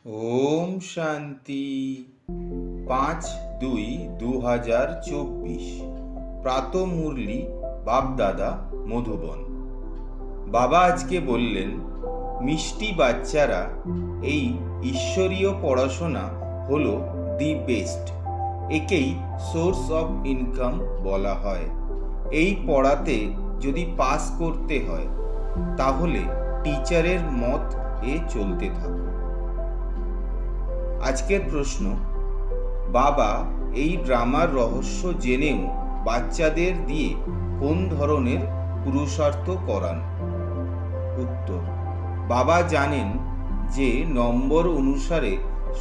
ওম শান্তি। 5-2-2024 প্রাতঃ মুরলি বাপদাদা মধুবন। বাবা আজকে বললেন, মিষ্টি বাচ্চারা এই ঈশ্বরীয় পড়াশোনা হলো দি বেস্ট। একেই সোর্স অফ ইনকাম বলা হয়। এই পড়াতে যদি পাস করতে হয় তাহলে টিচারের মত চলতে থাকো। আজকের প্রশ্ন, বাবা এই ড্রামার রহস্য জেনেও বাচ্চাদের দিয়ে কোন ধরনের পুরুষার্থ করান? উত্তর, বাবা জানেন যে নম্বর অনুসারে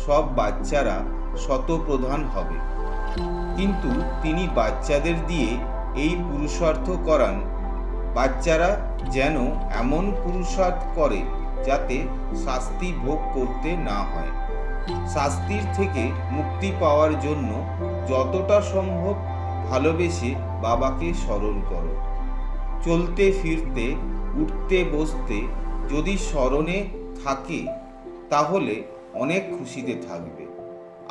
সব বাচ্চারা শতপ্রধান হবে, কিন্তু তিনি বাচ্চাদের দিয়ে এই পুরুষার্থ করান বাচ্চারা যেন এমন পুরুষার্থ করে যাতে শাস্তি ভোগ করতে না হয়। শাস্তির থেকে মুক্তি পাওয়ার জন্য যতটা সম্ভব ভালোবেসে বাবাকে স্মরণ করো। চলতে ফিরতে, উঠতে বসতে যদি স্মরণে থাকে তাহলে অনেক খুশিতে থাকবে।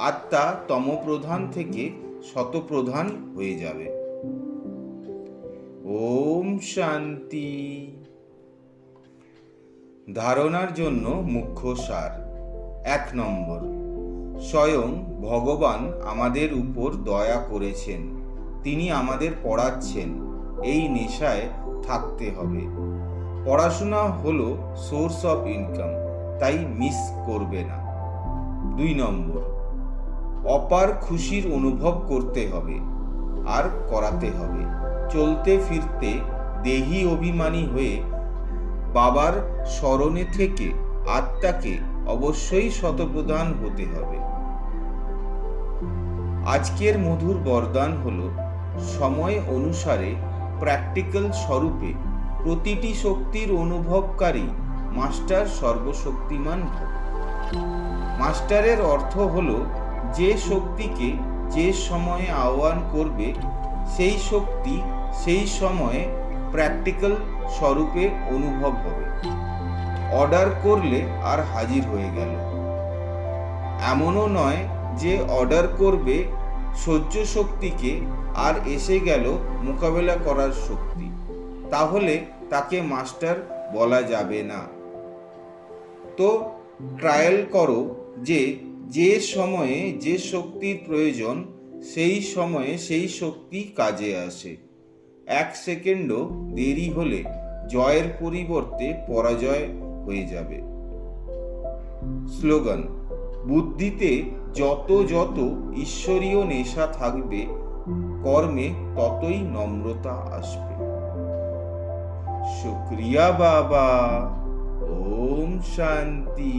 আত্মা তমপ্রধান থেকে শতপ্রধান হয়ে যাবে। ওম শান্তি। ধারণার জন্য মুখ্য সার। 1 নম্বর, স্বয়ং ভগবান আমাদের উপর দয়া করেছেন, তিনি আমাদের পড়াচ্ছেন। এই নেশায় থাকতে হবে। পড়াশোনা হলো সোর্স অফ ইনকাম, তাই মিস করবে না। 2 নম্বর, অপার খুশির অনুভব করতে হবে আর করাতে হবে। চলতে ফিরতে দেহি অভিমানী হয়ে বাবার স্মরণে থেকে আত্মাকে অবশ্যই শতপ্রধান হতে হবে। আজকের মধুর বরদান হলো, সময় অনুসারে প্র্যাকটিক্যাল স্বরূপে প্রতিটি শক্তির অনুভবকারী মাস্টার সর্বশক্তিমান ভব। মাস্টারের অর্থ হলো, যে শক্তিকে যে সময়ে আহ্বান করবে সেই শক্তি সেই সময়ে প্র্যাকটিক্যাল স্বরূপে অনুভব হবে। অর্ডার করলে আর হাজির হয়ে গেল। এমনও নয় যে অর্ডার করবে সহ্য শক্তিকে আর এসে গেল মোকাবেলা করার শক্তি, তাহলে তাকে মাস্টার বলা যাবে না। তো ট্রায়াল করো যে যে সময়ে যে শক্তির প্রয়োজন সেই সময়ে সেই শক্তি কাজে আসে। 1 সেকেন্ডও দেরি হলে জয়ের পরিবর্তে পরাজয় হয়ে যাবে। স্লোগান, বুদ্ধিতে যত যত ঈশ্বরীয় নেশা থাকবে, কর্মে ততই নম্রতা আসবে। শুক্রিয়া বাবা। ওম শান্তি।